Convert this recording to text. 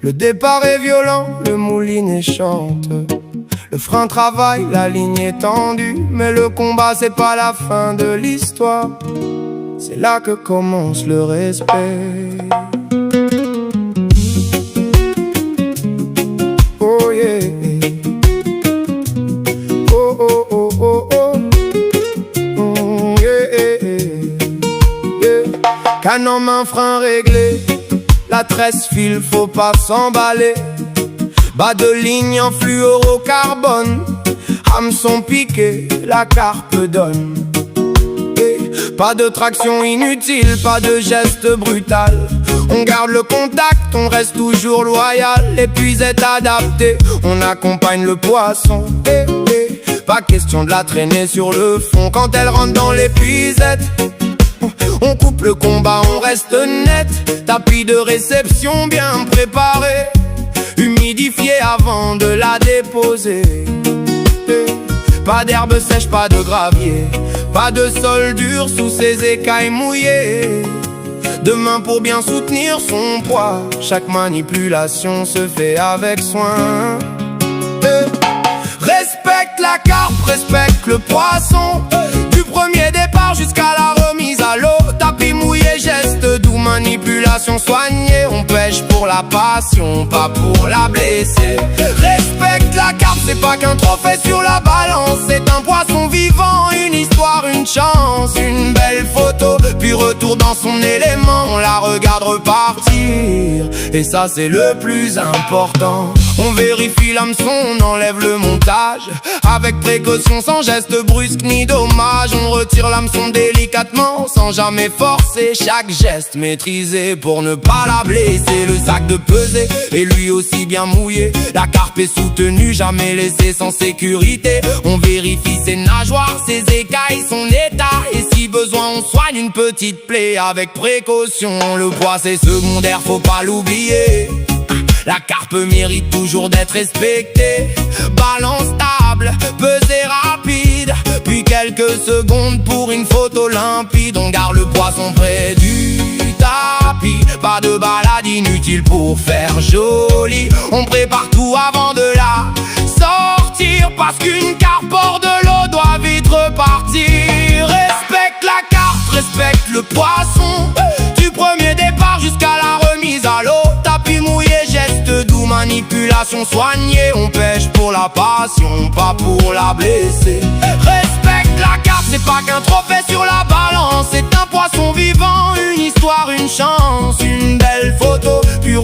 Le départ est violent, le moulinet chante. Le frein travaille, la ligne est tendue. Mais le combat c'est pas la fin de l'histoire. C'est là que commence le respect. Oh yeah. Oh oh oh oh oh. Yeah, yeah. Canne en main, frein réglé. La tresse file, faut pas s'emballer. Bas de ligne en fluorocarbone. Hameçon piqué, la carpe donne. Pas de traction inutile, pas de geste brutal. On garde le contact, on reste toujours loyal. L'épuisette adaptée, on accompagne le poisson. Pas question de la traîner sur le fond quand elle rentre dans l'épuisette. On coupe le combat, on reste net. Tapis de réception bien préparé, humidifié avant de la déposer. Pas d'herbe sèche, pas de gravier, pas de sol dur sous ses écailles mouillées. Deux mains pour bien soutenir son poids. Chaque manipulation se fait avec soin. Respecte la carpe, respecte le poisson. Du premier départ jusqu'à la remise à l'eau. Tapis mouillé, geste doux, manipulation soignée. On pêche pour la passion, pas pour la blesser. Respecte la carpe, c'est pas qu'un trophée sur la balance. C'est un poisson vivant, une histoire, une chance. Une belle photo, puis retour dans son élément. On la regarde repartir, et ça c'est le plus important. On vérifie l'hameçon, on enlève le montage avec précaution, sans geste brusque ni dommage. On retire l'hameçon délicatement, sans jamais forcer. Chaque geste maîtrisé pour ne pas la blesser. Le sac de pesée est lui aussi bien mouillé. La carpe est soutenue, jamais laissée sans sécurité. On vérifie ses nageoires, ses écailles, son état. Et si besoin on soigne une petite plaie avec précaution. Le poids c'est secondaire, faut pas l'oublier. La carpe mérite toujours d'être respectée. Balance stable, pesée rapide, puis quelques secondes pour une photo limpide. On garde le poisson près du tapis. Pas de balade inutile pour faire joli. On prépare tout avant de la sortir, parce qu'une carpe hors de l'eau doit vite repartir. Respecte la carpe, respecte le poisson. Du premier départ jusqu'à la remise à l'eau. Tapis mouillé, geste doux, manipulation soignée. On pêche pour la passion, pas pour la blesser. Respecte la carpe, c'est pas qu'un trophée sur la balance. C'est un poisson vivant, une histoire, une chance. Une belle photo, puis